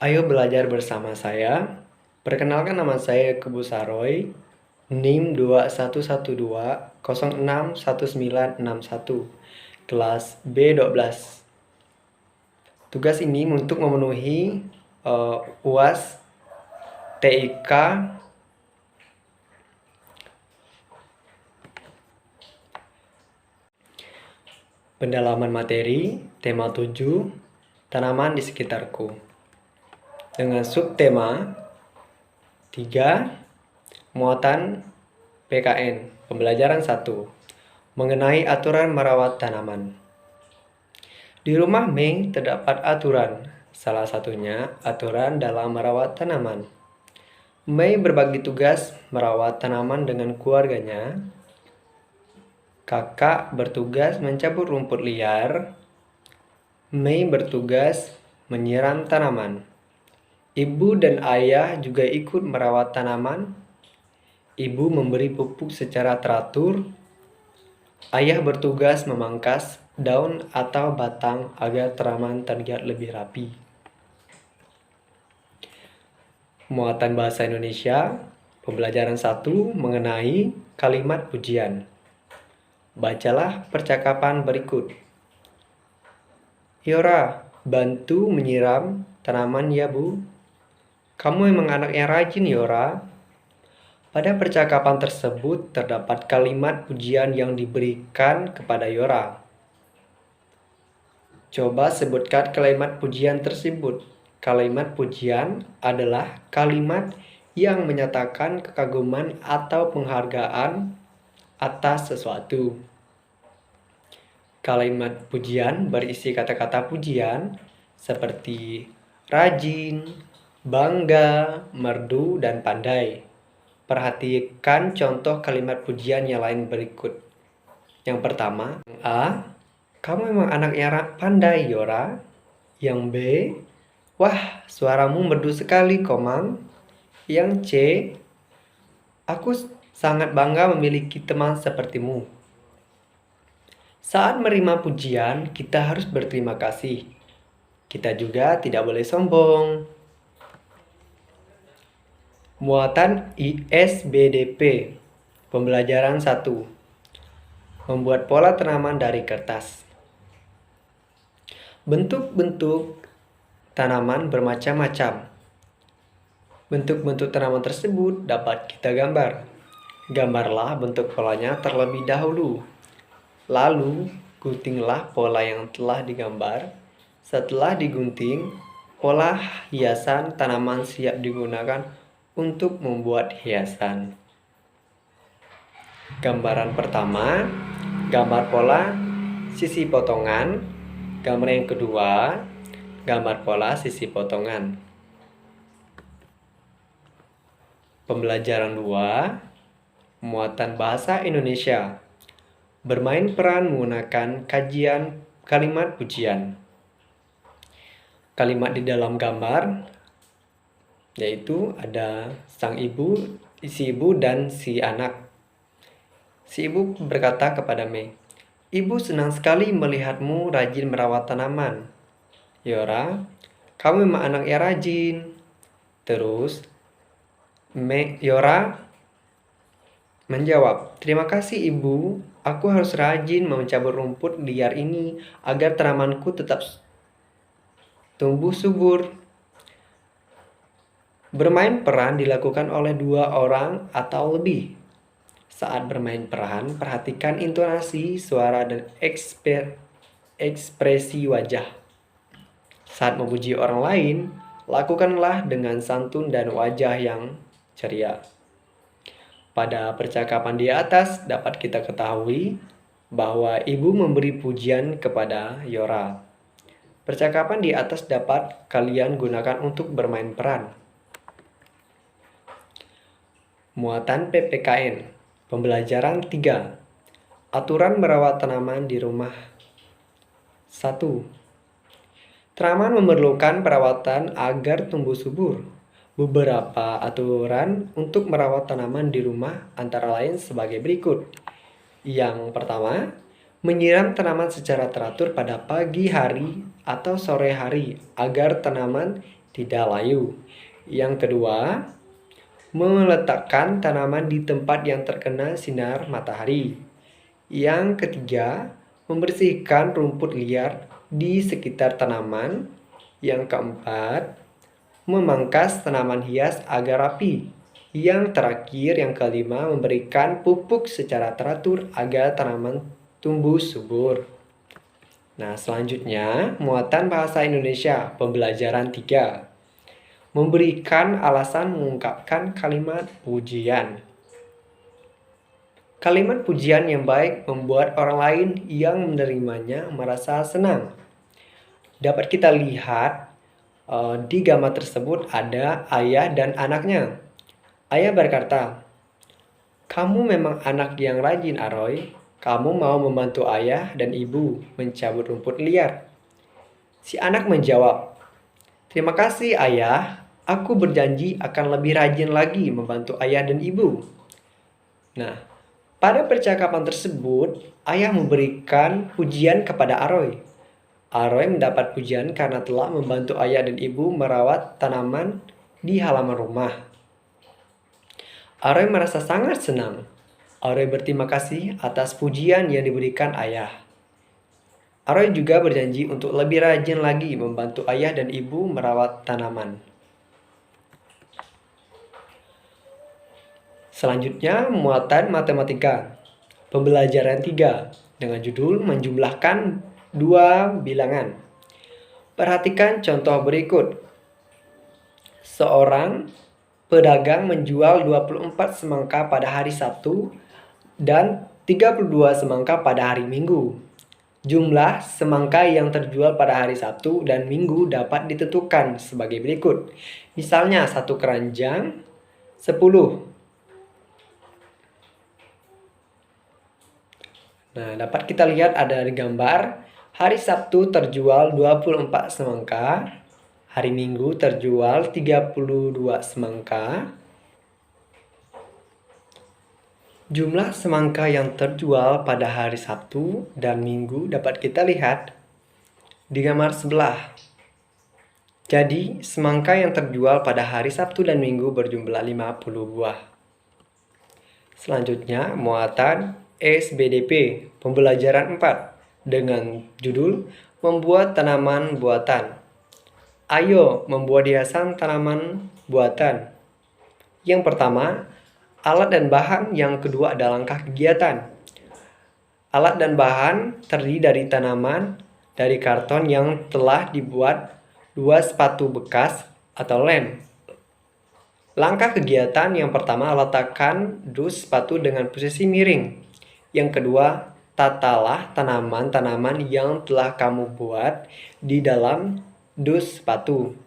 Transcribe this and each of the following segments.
Ayo belajar bersama saya. Perkenalkan, nama saya Kubu Saroy, NIM 2112061961, kelas B12. Tugas ini untuk memenuhi UAS TIK pendalaman materi tema 7 tanaman di sekitarku, dengan subtema 3 muatan PKN pembelajaran 1 mengenai aturan merawat tanaman. Di rumah Mei terdapat aturan, salah satunya aturan dalam merawat tanaman. Mei berbagi tugas merawat tanaman dengan keluarganya. Kakak bertugas mencabut rumput liar. Mei bertugas menyiram tanaman. Ibu dan ayah juga ikut merawat tanaman. Ibu memberi pupuk secara teratur. Ayah bertugas memangkas daun atau batang agar tanaman terlihat lebih rapi. Muatan bahasa Indonesia pembelajaran 1 mengenai kalimat pujian. Bacalah percakapan berikut. Yora, bantu menyiram tanaman ya Bu. Kamu emang anak yang rajin, Yora. Pada percakapan tersebut terdapat kalimat pujian yang diberikan kepada Yora. Coba sebutkan kalimat pujian tersebut. Kalimat pujian adalah kalimat yang menyatakan kekaguman atau penghargaan atas sesuatu. Kalimat pujian berisi kata-kata pujian seperti rajin, bangga, merdu, dan pandai. Perhatikan contoh kalimat pujian yang lain berikut. Yang pertama, A. Kamu memang anak yang pandai, Yora. Yang B. Wah, suaramu merdu sekali, Komang. Yang C. Aku sangat bangga memiliki teman sepertimu. Saat menerima pujian, kita harus berterima kasih. Kita juga tidak boleh sombong. Muatan ISBDP pembelajaran 1 membuat pola tanaman dari kertas. Bentuk-bentuk tanaman bermacam-macam. Bentuk-bentuk tanaman tersebut dapat kita gambar. Gambarlah bentuk polanya terlebih dahulu. Lalu, guntinglah pola yang telah digambar. Setelah digunting, pola hiasan tanaman siap digunakan untuk membuat hiasan. Gambaran pertama, gambar pola sisi potongan. Gambar yang kedua, gambar pola sisi potongan. Pembelajaran 2, muatan bahasa Indonesia. Bermain peran menggunakan kajian kalimat pujian. Kalimat di dalam gambar yaitu ada sang ibu, si ibu dan si anak. Si ibu berkata kepada Mei, "Ibu senang sekali melihatmu rajin merawat tanaman. Yora, kamu memang anak yang rajin." Terus Yora menjawab, "Terima kasih Ibu, aku harus rajin mencabut rumput liar ini agar tanamanku tetap tumbuh subur." Bermain peran dilakukan oleh 2 orang atau lebih. Saat bermain peran, perhatikan intonasi, suara, dan ekspresi wajah. Saat memuji orang lain, lakukanlah dengan santun dan wajah yang ceria. Pada percakapan di atas dapat kita ketahui bahwa ibu memberi pujian kepada Yora. Percakapan di atas dapat kalian gunakan untuk bermain peran. Muatan PPKN pembelajaran 3 aturan merawat tanaman di rumah. 1. Tanaman memerlukan perawatan agar tumbuh subur. Beberapa aturan untuk merawat tanaman di rumah antara lain sebagai berikut. Yang pertama, menyiram tanaman secara teratur pada pagi hari atau sore hari agar tanaman tidak layu. Yang kedua, meletakkan tanaman di tempat yang terkena sinar matahari. Yang ketiga, membersihkan rumput liar di sekitar tanaman. Yang keempat, memangkas tanaman hias agar rapi. Yang terakhir, yang kelima, memberikan pupuk secara teratur agar tanaman tumbuh subur. Nah, selanjutnya, muatan bahasa Indonesia, pembelajaran 3. Memberikan alasan mengungkapkan kalimat pujian. Kalimat pujian yang baik membuat orang lain yang menerimanya merasa senang. Dapat kita lihat di gambar tersebut ada ayah dan anaknya. Ayah berkata, "Kamu memang anak yang rajin, Aroy. Kamu mau membantu ayah dan ibu mencabut rumput liar." Si anak menjawab, "Terima kasih, ayah. Aku berjanji akan lebih rajin lagi membantu ayah dan ibu." Nah, pada percakapan tersebut, ayah memberikan pujian kepada Aroy. Aroy mendapat pujian karena telah membantu ayah dan ibu merawat tanaman di halaman rumah. Aroy merasa sangat senang. Aroy berterima kasih atas pujian yang diberikan ayah. Aroy juga berjanji untuk lebih rajin lagi membantu ayah dan ibu merawat tanaman. Selanjutnya, muatan matematika. Pembelajaran 3 dengan judul menjumlahkan dua bilangan. Perhatikan contoh berikut. Seorang pedagang menjual 24 semangka pada hari Sabtu dan 32 semangka pada hari Minggu. Jumlah semangka yang terjual pada hari Sabtu dan Minggu dapat ditentukan sebagai berikut. Misalnya, satu keranjang 10. Nah, dapat kita lihat ada di gambar. Hari Sabtu terjual 24 semangka. Hari Minggu terjual 32 semangka. Jumlah semangka yang terjual pada hari Sabtu dan Minggu dapat kita lihat di gambar sebelah. Jadi, semangka yang terjual pada hari Sabtu dan Minggu berjumlah 50 buah. Selanjutnya, muatan SBDP, pembelajaran 4, dengan judul membuat tanaman buatan. Ayo membuat hiasan tanaman buatan. Yang pertama, alat dan bahan. Yang kedua adalah langkah kegiatan. Alat dan bahan terdiri dari tanaman, dari karton yang telah dibuat, 2 sepatu bekas atau lem. Langkah kegiatan yang pertama, letakkan dus sepatu dengan posisi miring. Yang kedua, tatalah tanaman-tanaman yang telah kamu buat di dalam dus sepatu.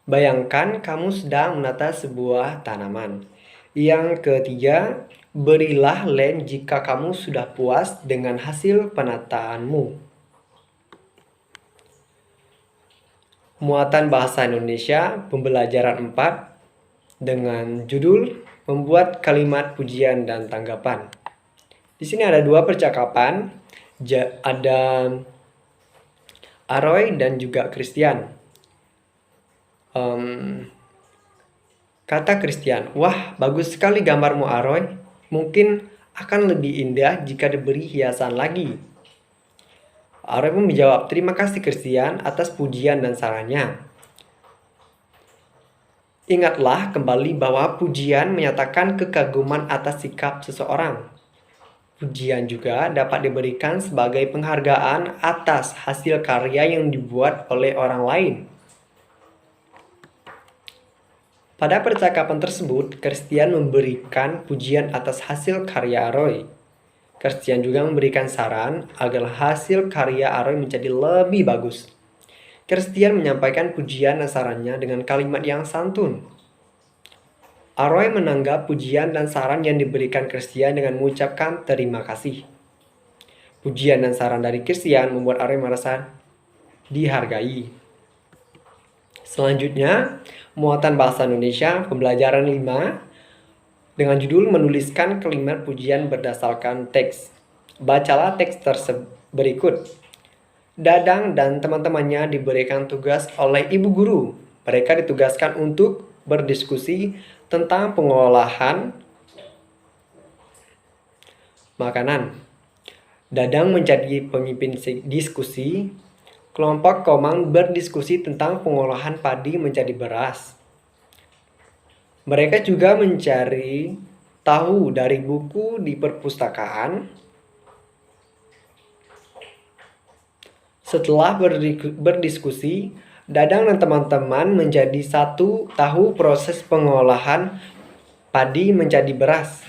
Bayangkan kamu sedang menata sebuah tanaman. Yang ketiga, berilah lem jika kamu sudah puas dengan hasil penataanmu. Muatan bahasa Indonesia, pembelajaran 4, dengan judul membuat kalimat pujian dan tanggapan. Di sini ada 2 percakapan, ada Aroy dan juga Christian. Kata Christian, "Wah, bagus sekali gambarmu, Aroy. Mungkin akan lebih indah jika diberi hiasan lagi." Aroy pun menjawab, "Terima kasih Christian atas pujian dan sarannya." Ingatlah kembali bahwa pujian menyatakan kekaguman atas sikap seseorang. Pujian juga dapat diberikan sebagai penghargaan atas hasil karya yang dibuat oleh orang lain. Pada percakapan tersebut, Christian memberikan pujian atas hasil karya Aroy. Christian juga memberikan saran agar hasil karya Aroy menjadi lebih bagus. Christian menyampaikan pujian dan sarannya dengan kalimat yang santun. Aroy menanggap pujian dan saran yang diberikan Christian dengan mengucapkan terima kasih. Pujian dan saran dari Christian membuat Aroy merasa dihargai. Selanjutnya, muatan bahasa Indonesia, pembelajaran 5, dengan judul menuliskan kalimat pujian berdasarkan teks. Bacalah teks berikut. Dadang dan teman-temannya diberikan tugas oleh ibu guru. Mereka ditugaskan untuk berdiskusi tentang pengolahan makanan. Dadang menjadi pemimpin diskusi. Kelompok Komang berdiskusi tentang pengolahan padi menjadi beras. Mereka juga mencari tahu dari buku di perpustakaan. Setelah berdiskusi, Dadang dan teman-teman menjadi satu tahu proses pengolahan padi menjadi beras.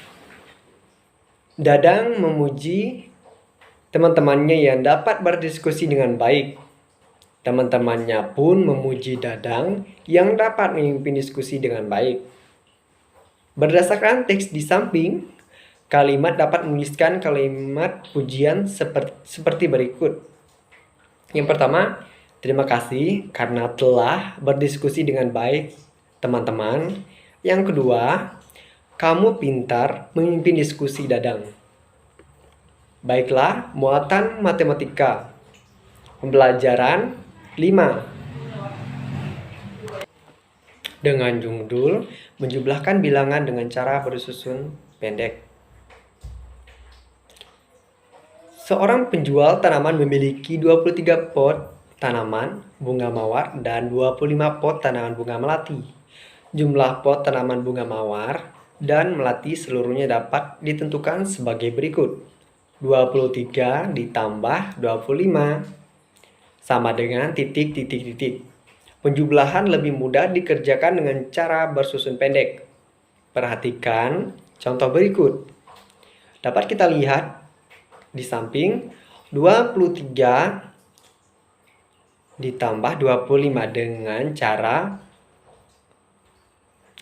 Dadang memuji teman-temannya yang dapat berdiskusi dengan baik. Teman-temannya pun memuji Dadang yang dapat memimpin diskusi dengan baik. Berdasarkan teks di samping, kalimat dapat menuliskan kalimat pujian seperti berikut. Yang pertama, terima kasih karena telah berdiskusi dengan baik, teman-teman. Yang kedua, kamu pintar memimpin diskusi, Dadang. Baiklah, muatan matematika. Pembelajaran 5. Dengan judul menjumlahkan bilangan dengan cara bersusun pendek. Seorang penjual tanaman memiliki 23 pot tanaman bunga mawar dan 25 pot tanaman bunga melati. Jumlah pot tanaman bunga mawar dan melati seluruhnya dapat ditentukan sebagai berikut. 23 ditambah 25 sama dengan titik. Penjumlahan lebih mudah dikerjakan dengan cara bersusun pendek. Perhatikan contoh berikut. Dapat kita lihat di samping 23 ditambah 25 dengan cara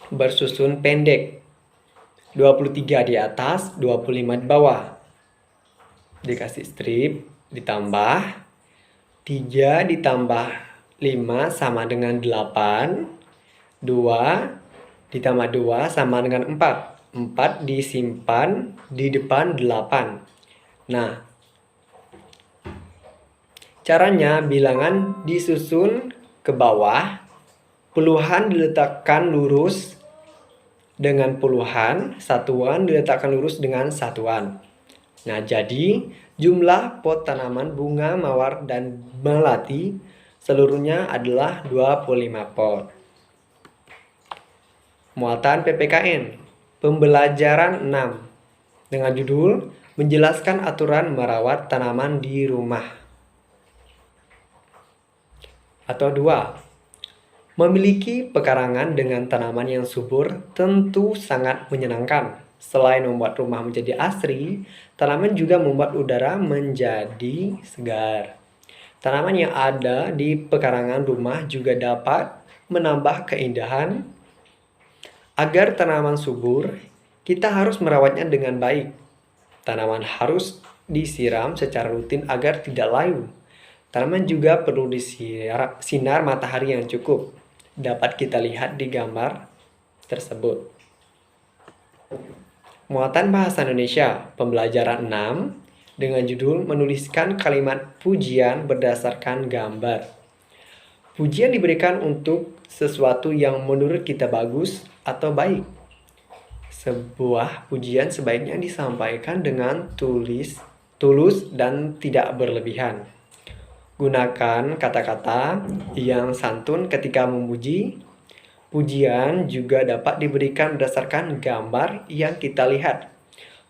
bersusun pendek. 23 di atas, 25 di bawah. Dikasih strip, ditambah 3 ditambah 5 sama dengan 8. 2 ditambah 2 sama dengan 4. 4 disimpan di depan 8. Nah, caranya bilangan disusun ke bawah, puluhan diletakkan lurus dengan puluhan, satuan diletakkan lurus dengan satuan. Nah, jadi jumlah pot tanaman bunga mawar dan melati seluruhnya adalah 25 pot. Muatan PPKN Pembelajaran 6 dengan judul menjelaskan aturan merawat tanaman di rumah. Atau 2. Memiliki pekarangan dengan tanaman yang subur tentu sangat menyenangkan. Selain membuat rumah menjadi asri, tanaman juga membuat udara menjadi segar. Tanaman yang ada di pekarangan rumah juga dapat menambah keindahan. Agar tanaman subur, kita harus merawatnya dengan baik. Tanaman harus disiram secara rutin agar tidak layu. Tanaman juga perlu sinar matahari yang cukup. Dapat kita lihat di gambar tersebut. Muatan Bahasa Indonesia Pembelajaran 6 dengan judul menuliskan kalimat pujian berdasarkan gambar. Pujian diberikan untuk sesuatu yang menurut kita bagus atau baik. Sebuah pujian sebaiknya disampaikan dengan tulus dan tidak berlebihan. Gunakan kata-kata yang santun ketika memuji. Pujian juga dapat diberikan berdasarkan gambar yang kita lihat.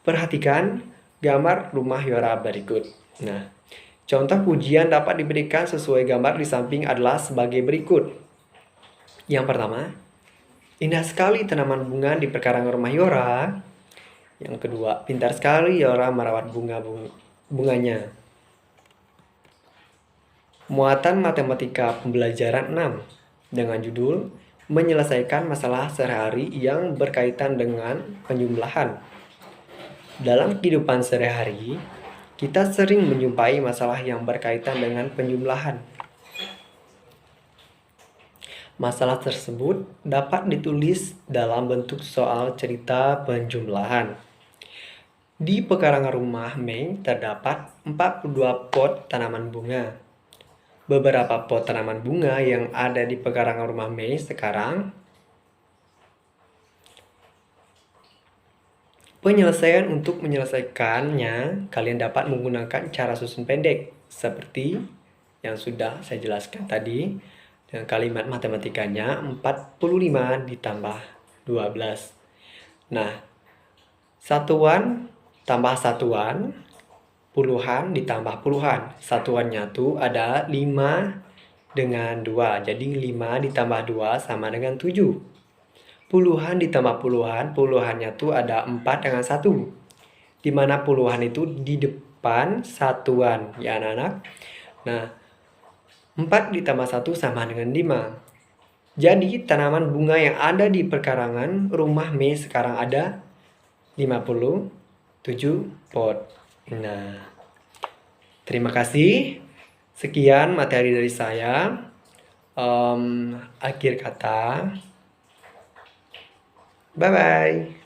Perhatikan gambar rumah Yora berikut. Nah, contoh pujian dapat diberikan sesuai gambar di samping adalah sebagai berikut. Yang pertama, indah sekali tanaman bunga di pekarangan rumah Yora. Yang kedua, pintar sekali Yora merawat bunganya. Muatan Matematika Pembelajaran 6 dengan judul menyelesaikan masalah sehari-hari yang berkaitan dengan penjumlahan. Dalam kehidupan sehari-hari, kita sering menjumpai masalah yang berkaitan dengan penjumlahan. Masalah tersebut dapat ditulis dalam bentuk soal cerita penjumlahan. Di pekarangan rumah Mei terdapat 42 pot tanaman bunga. beberapa pot tanaman bunga yang ada di pekarangan rumah Mei sekarang. Untuk menyelesaikannya, kalian dapat menggunakan cara susun pendek seperti yang sudah saya jelaskan tadi. Dengan kalimat matematikanya 45 ditambah 12. Nah, satuan tambah satuan, puluhan ditambah puluhan. Satuannya tuh ada 5 dengan 2. Jadi 5 ditambah 2 sama dengan 7. Puluhan ditambah puluhan, puluhannya tuh ada 4 dengan 1. Dimana puluhan itu di depan satuan, ya anak-anak. Nah, 4 ditambah 1 sama dengan 5. Jadi tanaman bunga yang ada di pekarangan rumah Mei sekarang ada 57 pot. Nah, terima kasih. Sekian materi dari saya. Akhir kata. Bye-bye.